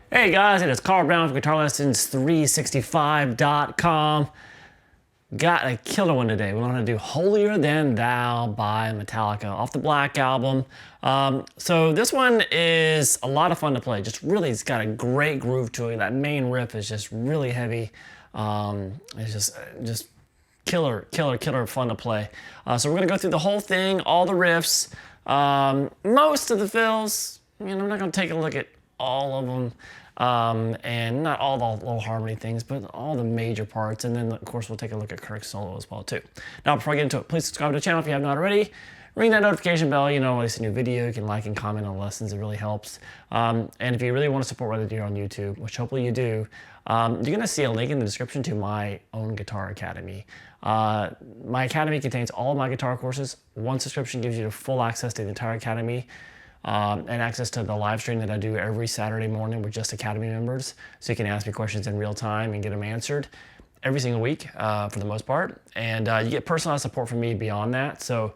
Hey guys, it is Carl Brown from GuitarLessons365.com. Got a killer one today. We're going to do Holier Than Thou by Metallica off the Black album. So this one is a lot of fun to play. Just really, it's got a great groove to it. That main riff is just really heavy. It's just killer fun to play. So we're going to go through the whole thing, all the riffs, most of the fills. I'm not going to take a look at all of them. And not all the little harmony things, but all the major parts. And then, of course, we'll take a look at Kirk's solo as well, too. Now, before I get into it, please subscribe to the channel if you haven't already. Ring that notification bell, when I release a new video. You can like and comment on lessons. It really helps. And if you really want to support what I do on YouTube, which hopefully you do, you're going to see a link in the description to my own guitar academy. My academy contains all of my guitar courses. One subscription gives you full access to the entire academy. And access to the live stream that I do every Saturday morning with just Academy members. So you can ask me questions in real time and get them answered every single week for the most part. And you get personalized support from me beyond that. So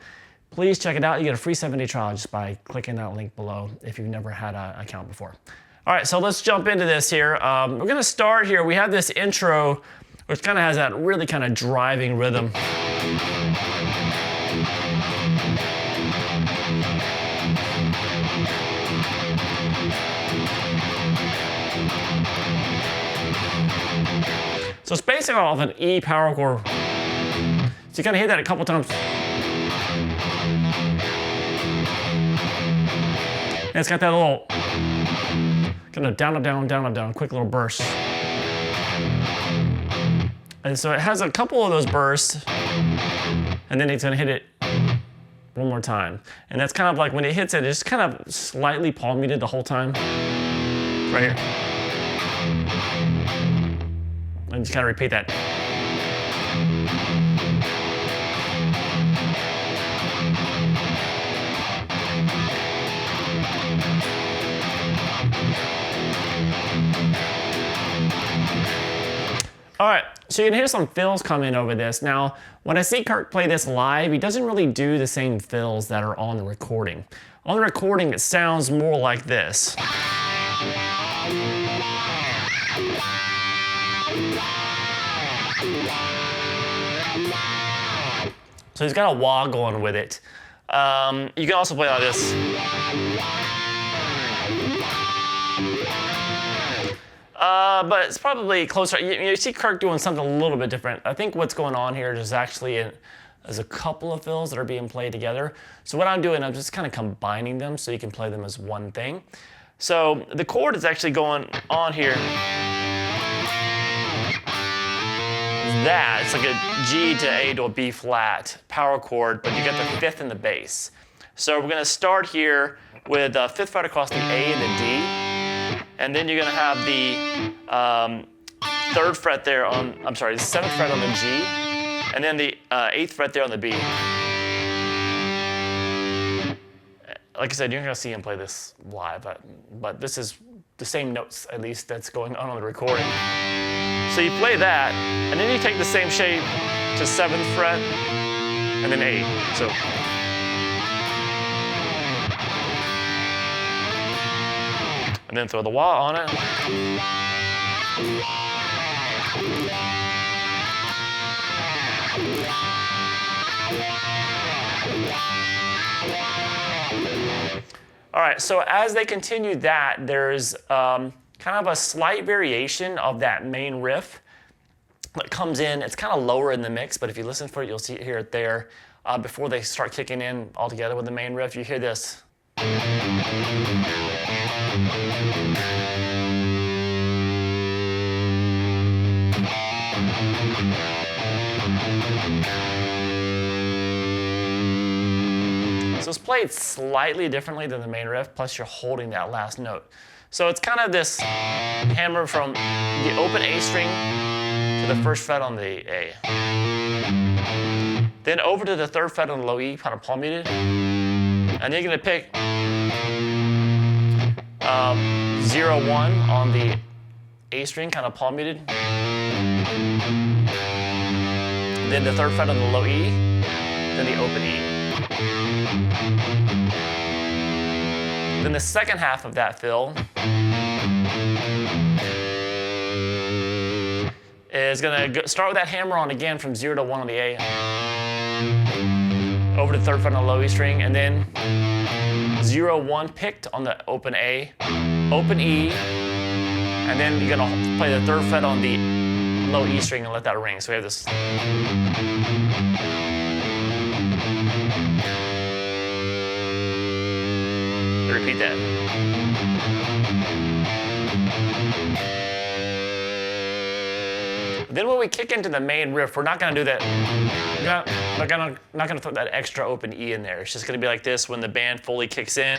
please check it out. You get a free 7-day trial just by clicking that link below if you've never had an account before. All right, so let's jump into this here. We're going to start here. We have this intro, which kind of has that really kind of driving rhythm. So it's basically off an E power chord. So you kind of hit that a couple times. And it's got that little kind of down, up, down, down, up, down, quick little burst. And so it has a couple of those bursts, and then it's gonna hit it one more time. And that's kind of like when it hits it, it's kind of slightly palm muted the whole time. Right here. And just kind of repeat that. All right, so you can hear some fills come in over this. Now, when I see Kirk play this live, he doesn't really do the same fills that are on the recording. On the recording, it sounds more like this. So he's got a wah going with it. You can also play like this. But it's probably closer. You see Kirk doing something a little bit different. I think what's going on here is actually there's a couple of fills that are being played together. So what I'm doing, I'm just kind of combining them so you can play them as one thing. So the chord is actually going on here. It's like a G to A to a B flat power chord, but you get the fifth in the bass. So we're going to start here with the fifth fret across the A and the D, and then you're going to have the third fret there on, the 7th fret on the G, and then the 8th fret there on the B. Like I said, you're not going to see him play this live, but this is the same notes, at least, that's going on the recording. So you play that, and then you take the same shape to 7th fret, and then 8. So. And then throw the wah on it. All right, so as they continue that, there's kind of a slight variation of that main riff that comes in. It's kind of lower in the mix, but if you listen for it, you'll hear it there. before they start kicking in all together with the main riff. You hear this. So it's played slightly differently than the main riff, plus you're holding that last note. So it's kind of this hammer from the open A string to the first fret on the A. Then over to the third fret on the low E, kind of palm muted. And you're gonna pick 0, 1 on the A string, kind of palm muted. Then the third fret on the low E, then the open E. Then the second half of that fill is gonna start with that hammer on again from 0 to 1 on the A, over to the third fret on the low E string, and then 0, 1 picked on the open A, open E, and then you're gonna play the third fret on the low E string and let that ring. So we have this. Repeat that. Then when we kick into the main riff, we're not going to do that. We're not going to throw that extra open E in there. It's just going to be like this when the band fully kicks in.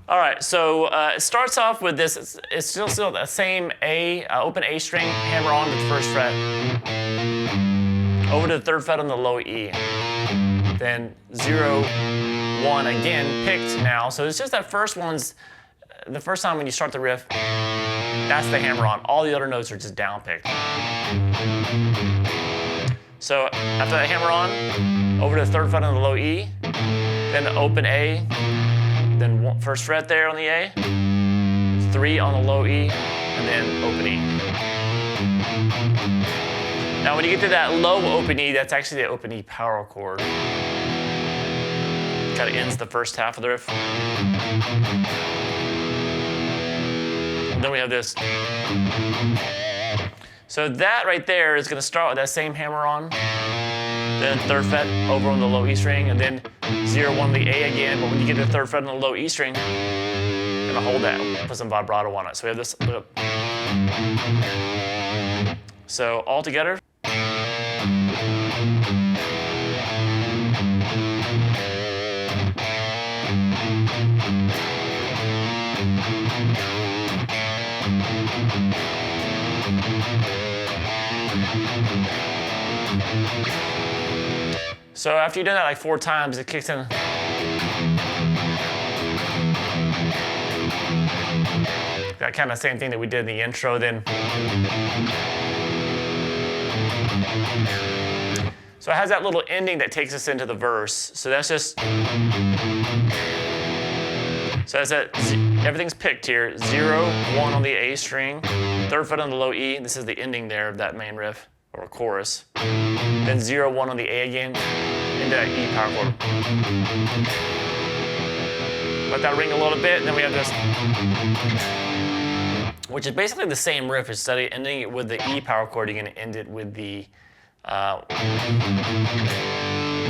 All right, so it starts off with this. It's still the same A, open A string, hammer on to the first fret, over to the third fret on the low E. Then 0, 1 again, picked now. So it's just that first one's, the first time when you start the riff, that's the hammer on. All the other notes are just down picked. So after that hammer on, over to the third fret on the low E, then the open A, then first fret there on the A, 3 on the low E, and then open E. Now when you get to that low open E, that's actually the open E power chord. Kind of ends the first half of the riff. And then we have this. So that right there is going to start with that same hammer on, then third fret over on the low E string, and then 0, 1 on the A again. But when you get to the third fret on the low E string, you're going to hold that, put some vibrato on it. So we have this. So all together. So after you've done that like 4 times, it kicks in. That kind of same thing that we did in the intro then. So it has that little ending that takes us into the verse. So that's just, so that's that, everything's picked here. 0, 1 on the A string, third fret on the low E. This is the ending there of that main riff or chorus. Then 0, 1 on the A again, into that E power chord. Let that ring a little bit, and then we have this, which is basically the same riff. Instead of ending it with the E power chord, you're going to end it with the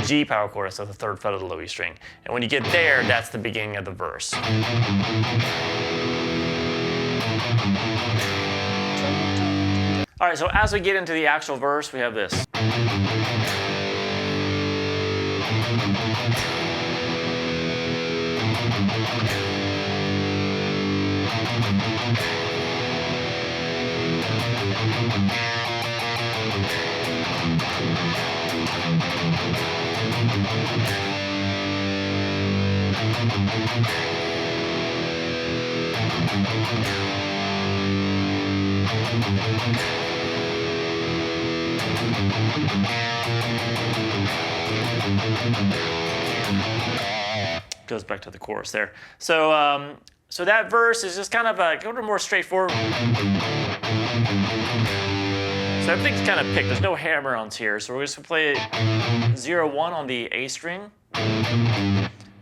G power chord, so the third fret of the low E string. And when you get there, that's the beginning of the verse. All right, so as we get into the actual verse, we have this. Goes back to the chorus there. So, so that verse is just kind of a little more straightforward. So everything's kind of picked. There's no hammer-ons here. So we're just gonna play 0-1 on the A string,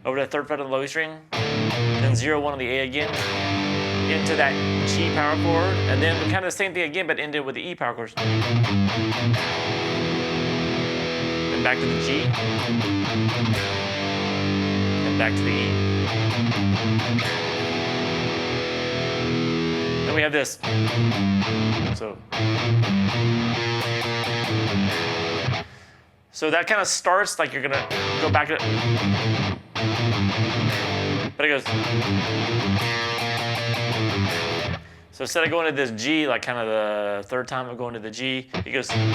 over the 3rd fret of the low string, then 0-1 on the A again, into that G power chord, and then kind of the same thing again, but ended with the E power chord. Then back to the G, and back to the E. Then we have this. So that kind of starts like you're gonna go back to it, but it goes. So instead of going to this G, like kind of the 3rd time of going to the G, it goes. Kind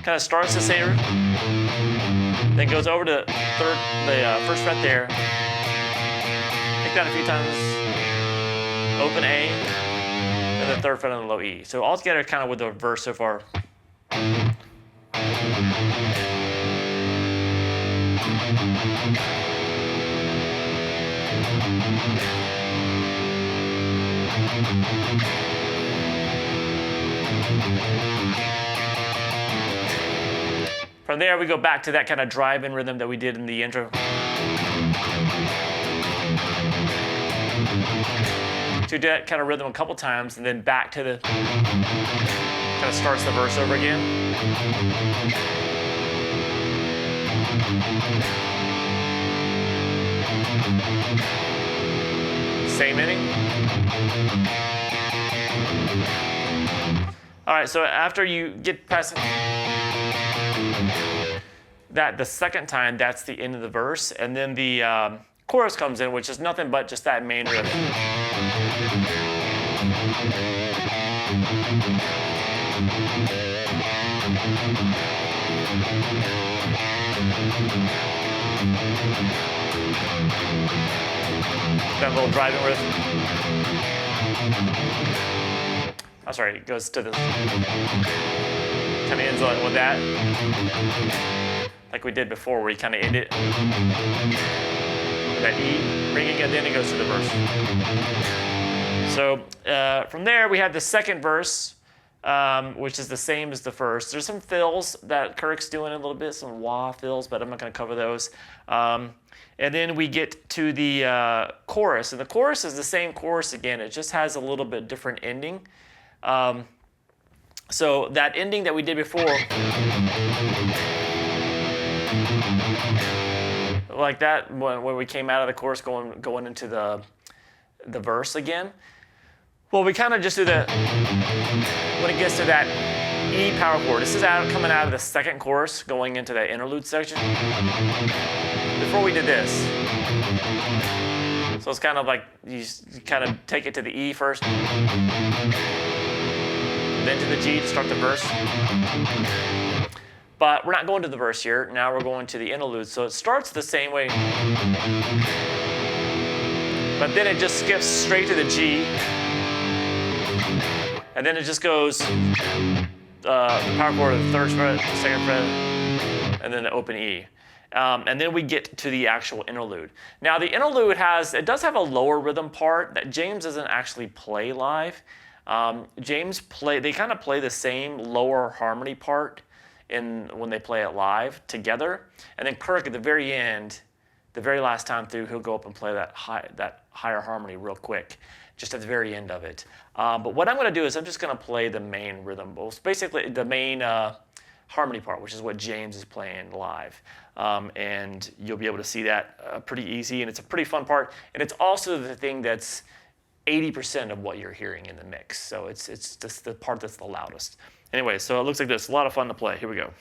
of starts the same, then goes over to the 1st fret there. Pick that a few times. Open A, and the 3rd fret on the low E. So all together, kind of with the verse so far. From there, we go back to that kind of drive-in rhythm that we did in the intro. So we do that kind of rhythm a couple times, and then back to the, kind of starts the verse over again. Same ending. All right, so after you get past that the 2nd time, that's the end of the verse, and then the chorus comes in, which is nothing but just that main riff. That little driving riff. Oh, sorry, it goes to this. Kind of ends with that. Like we did before, where you kind of end it with that E ringing, and then it goes to the verse. So from there, we have the 2nd verse, which is the same as the first. There's some fills that Kirk's doing a little bit, some wah fills, but I'm not going to cover those. And then we get to the chorus, and the chorus is the same chorus again. It just has a little bit different ending. So that ending that we did before, like that, when we came out of the chorus going into the verse again. Well, we kind of just do the, when it gets to that E power chord, this is coming out of the 2nd chorus going into that interlude section. Before we did this, so it's kind of like you kind of take it to the E first, then to the G to start the verse. But we're not going to the verse here. Now we're going to the interlude. So it starts the same way, but then it just skips straight to the G, and then it just goes the power chord of the 3rd fret, 2nd fret, and then the open E. And then we get to the actual interlude. Now the interlude does have a lower rhythm part that James doesn't actually play live. They kind of play the same lower harmony part when they play it live together. And then Kirk at the very end, the very last time through, he'll go up and play that higher harmony real quick, just at the very end of it. But what I'm going to do is I'm just going to play the main rhythm, basically the main harmony part, which is what James is playing live. And you'll be able to see that pretty easy, and it's a pretty fun part. And it's also the thing that's 80% of what you're hearing in the mix. So it's just the part that's the loudest. Anyway, so it looks like this. A lot of fun to play. Here we go.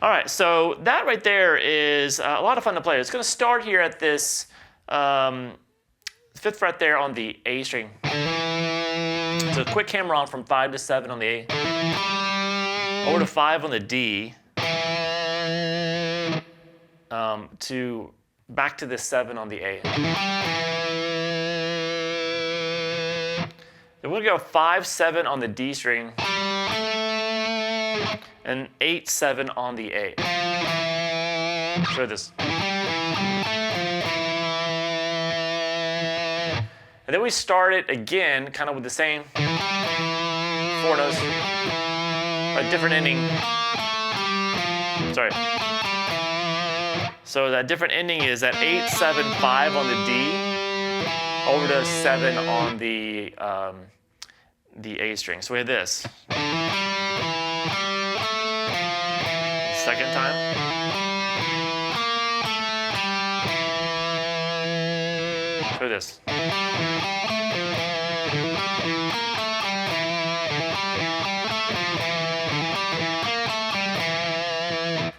All right, so that right there is a lot of fun to play. It's going to start here at this 5th fret there on the A string. So a quick hammer on from 5 to 7 on the A, over to 5 on the D, back to the 7 on the A. Then we're going to go 5-7 on the D string and 8-7 on the A. Show this. And then we start it again, kind of with the same 4 notes, a different ending. Sorry. So that different ending is that 8-7-5 on the D over to 7 on the A string. So we have this. Second time. So this.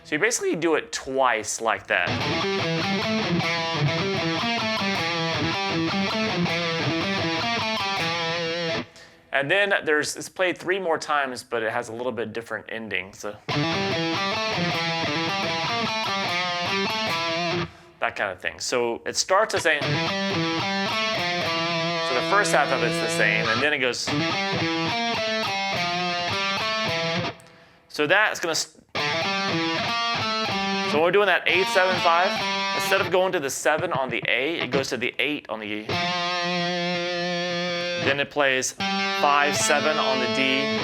So you basically do it twice like that. And then it's played 3 more times, but it has a little bit different ending. So that kind of thing. So it starts the same. So the first half of it's the same, and then it goes. So that's gonna. So when we're doing that 8-7-5, instead of going to the 7 on the A, it goes to the 8 on the E. Then it plays 5-7 on the D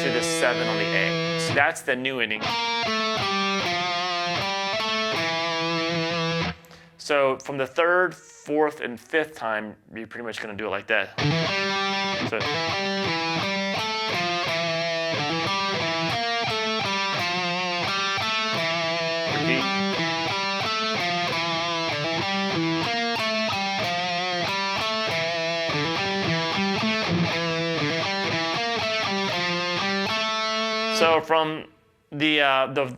to the 7 on the A. So that's the new ending. So from the 3rd, 4th, and 5th time, you're pretty much going to do it like that. So. Repeat. So from the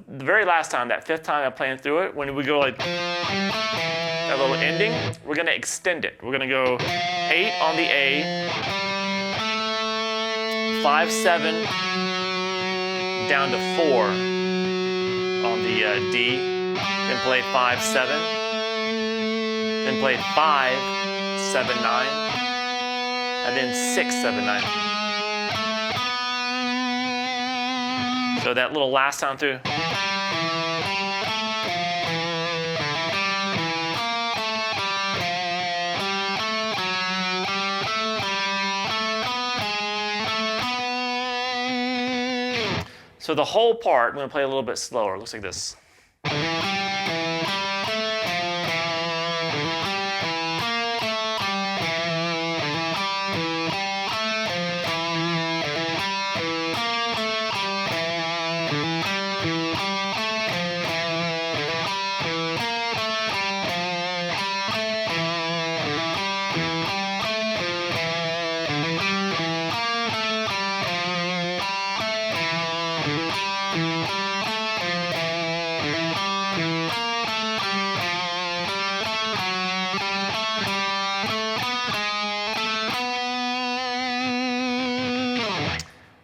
very last time, that 5th time I'm playing through it, when we go like that little ending, we're going to extend it. We're going to go 8 on the A, 5-7 down to 4 on the D, then play 5-7, then play 5-7-9, and then 6-7-9. So that little last time through. So the whole part, I'm going to play a little bit slower. It looks like this.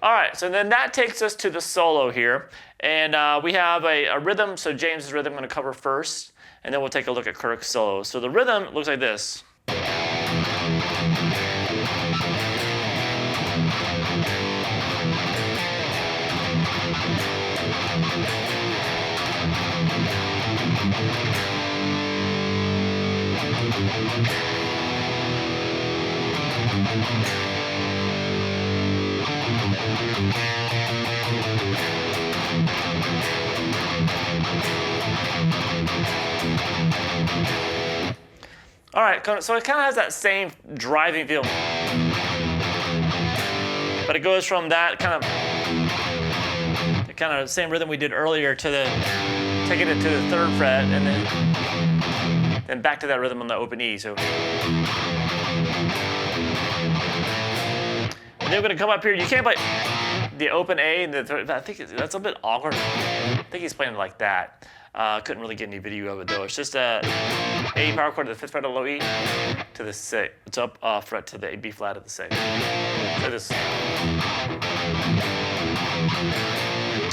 All right, so then that takes us to the solo here. And we have a rhythm, so James's rhythm I'm going to cover first, and then we'll take a look at Kirk's solo. So the rhythm looks like this. All right, so it kind of has that same driving feel, but it goes from that kind of same rhythm we did earlier to taking it to the 3rd fret, and then back to that rhythm on the open E. So, and then we're gonna come up here. You can't play the open A and the 3rd. I think that's a bit awkward. I think he's playing it like that. Couldn't really get any video of it though. It's just a power chord to the 5th fret of low E to the 6th. It's up fret to the B flat of the 6th. So this.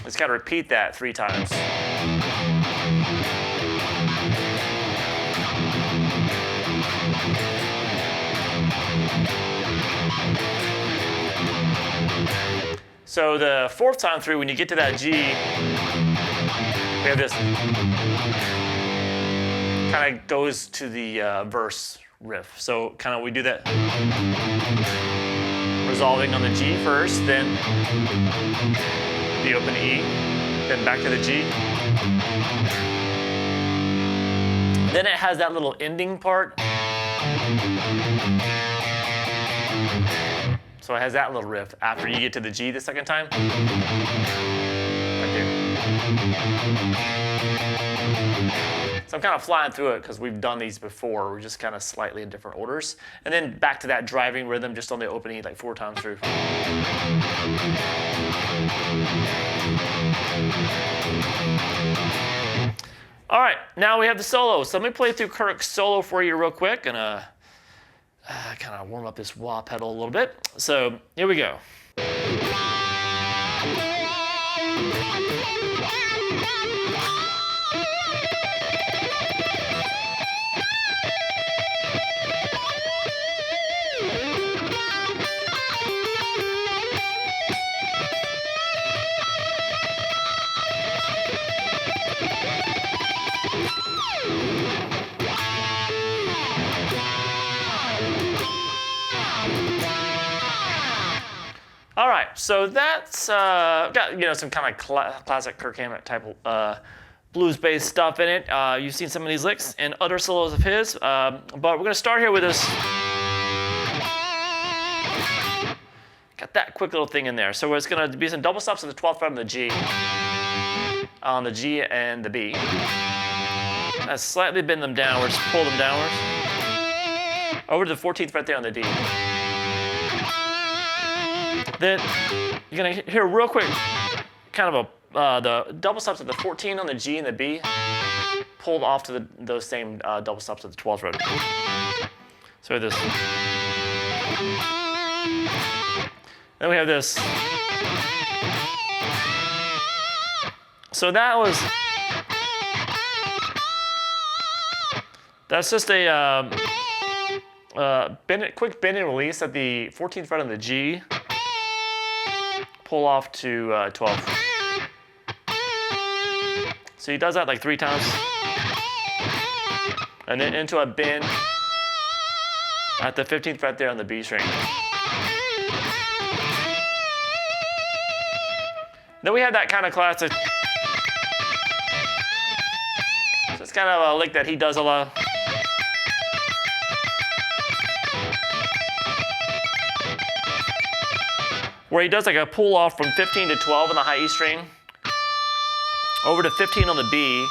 Just got to repeat that 3 times. So the fourth time through, when you get to that G, we have this kind of goes to the verse riff. So kind of we do that resolving on the G first, then the open E, then back to the G. Then it has that little ending part. So it has that little riff after you get to the G the second time. Right there. So I'm kind of flying through it because we've done these before. We're just kind of slightly in different orders. And then back to that driving rhythm just on the open E like 4 times through. All right, now we have the solo. So let me play through Kirk's solo for you real quick and kind of warm up this wah pedal a little bit. So here we go. All right, so that's got some kind of classic Kirk Hammett type blues-based stuff in it. You've seen some of these licks and other solos of his, but we're gonna start here with this. Got that quick little thing in there. So it's gonna be some double stops on the 12th fret on the G and the B. I slightly bend them downwards, pull them downwards over to the 14th fret there on the D. Then you're gonna hear real quick, kind of the double stops at the 14 on the G and the B, pulled off to those same double stops at the 12th fret. So this. Then we have this. So that's just a quick bend and release at the 14th fret on the G. Pull off to 12. So he does that like 3 times. And then into a bend at the 15th fret there on the B string. Then we have that kind of classic. So it's kind of a lick that he does a lot. Where he does like a pull off from 15 to 12 on the high E string, over to 15 on the B,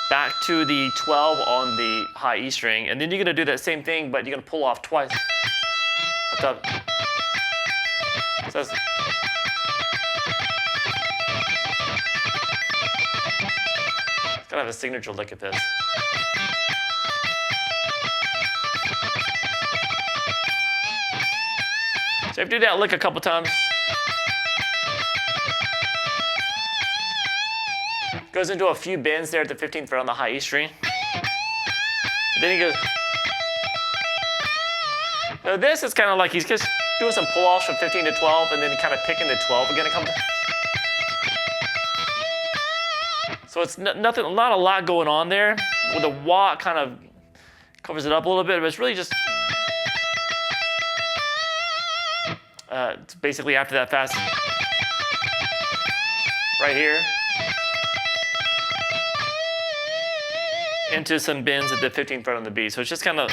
back to the 12 on the high E string, and then you're gonna do that same thing, but you're gonna pull off twice. So it's kind of a signature lick of this. So if you do that lick a couple times, goes into a few bends there at the 15th fret on the high E string. Then he goes. So this is kind of like he's just doing some pull-offs from 15 to 12, and then kind of picking the 12 again. So it's not a lot going on there. With the wah, it kind of covers it up a little bit, but it's really just. It's basically after that fast, right here, into some bends at the 15th fret on the B. So it's just kind of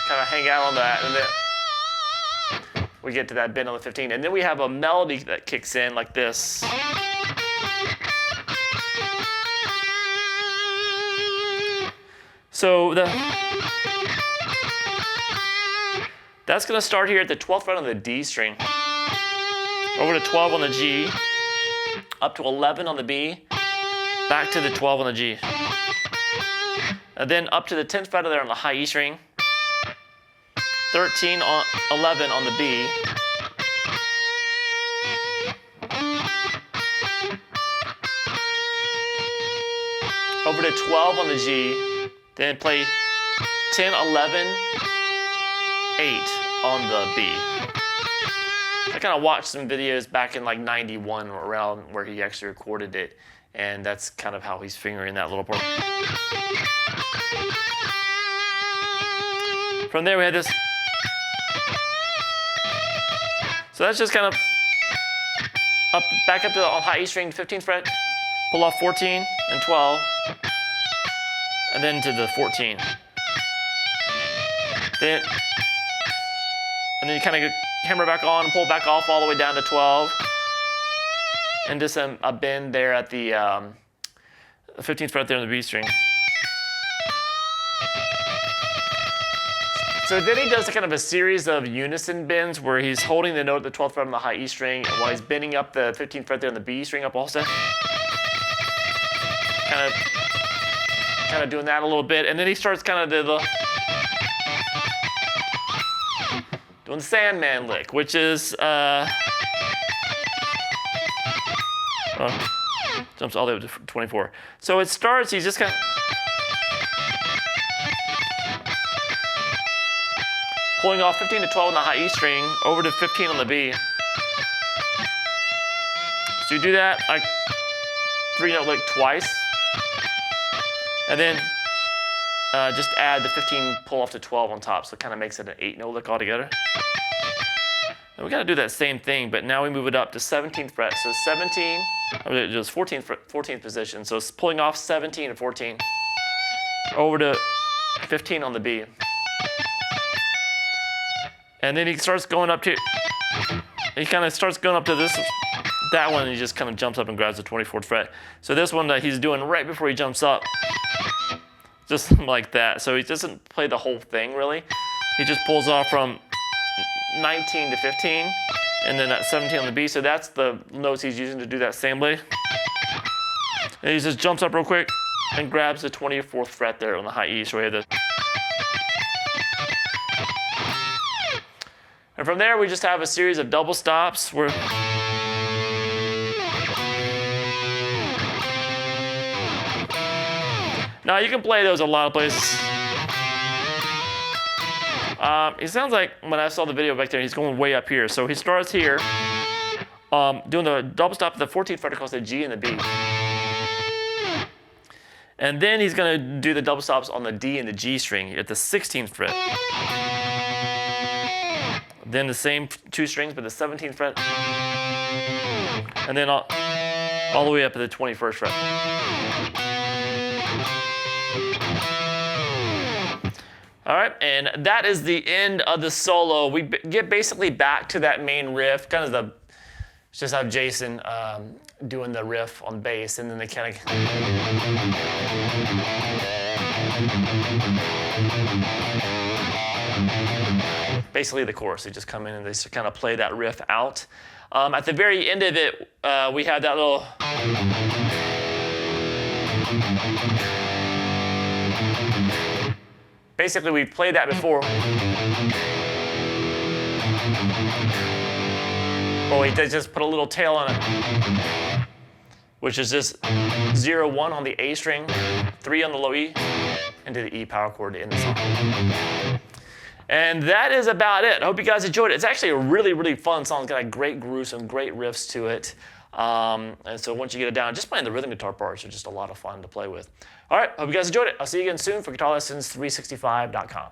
hang out on that, and then we get to that bend on the 15, and then we have a melody that kicks in like this. So that's going to start here at the 12th fret on the D string, over to 12 on the G, up to 11 on the B, back to the 12 on the G, and then up to the 10th fret there on the high E string, 13 on 11 on the B, over to 12 on the G, then play 10, 11, 8 on the B. I kind of watched some videos back in like 91 around where he actually recorded it, and that's kind of how he's fingering that little part. From there we had this. So that's just kind of back up to the high E string, 15th fret, pull off 14 and 12, and then to the 14. And then you kind of hammer back on and pull back off all the way down to 12. And just a bend there at the 15th fret there on the B string. So then he does kind of a series of unison bends where he's holding the note at the 12th fret on the high E string while he's bending up the 15th fret there on the B string up also. Kind of doing that a little bit. And then he starts kind of doing the Sandman lick, which is jumps all the way up to 24. So it starts, he's just kind of pulling off 15 to 12 on the high E string, over to 15 on the B. So you do that like 3-note lick twice, and then just add the 15 pull off to 12 on top, so it kind of makes it an 8-note lick altogether. And we got to do that same thing, but now we move it up to 17th fret. So 17, just 14th position. So it's pulling off 17 and 14, over to 15 on the B. And then he starts going up to, he kind of starts going up to that one, and he just kind of jumps up and grabs the 24th fret. So this one that he's doing right before he jumps up, just like that. So he doesn't play the whole thing really. He just pulls off from 19 to 15, and then that 17 on the B. So that's the notes he's using to do that same blade. And he just jumps up real quick and grabs the 24th fret there on the high E. So we have this. And from there, we just have a series of double stops where now you can play those a lot of places. It sounds like when I saw the video back there, he's going way up here. So he starts here, doing the double stop at the 14th fret across the G and the B. And then he's going to do the double stops on the D and the G string at the 16th fret. Then the same 2 strings, but the 17th fret. And then all the way up to the 21st fret. All right, and that is the end of the solo. We get basically back to that main riff, kind of just have Jason doing the riff on bass, and then they kind of basically the chorus. They just come in and they just kind of play that riff out. At the very end of it, we have that little basically we played that before. Oh, he did just put a little tail on it, which is just 0, 1 on the A string, 3 on the low E, into the E power chord in the song. And that is about it. I hope you guys enjoyed it. It's actually a really, really fun song. It's got a great groove, some great riffs to it. And so once you get it down, just playing the rhythm guitar parts are just a lot of fun to play with. All right, hope you guys enjoyed it. I'll see you again soon for guitarlessons365.com.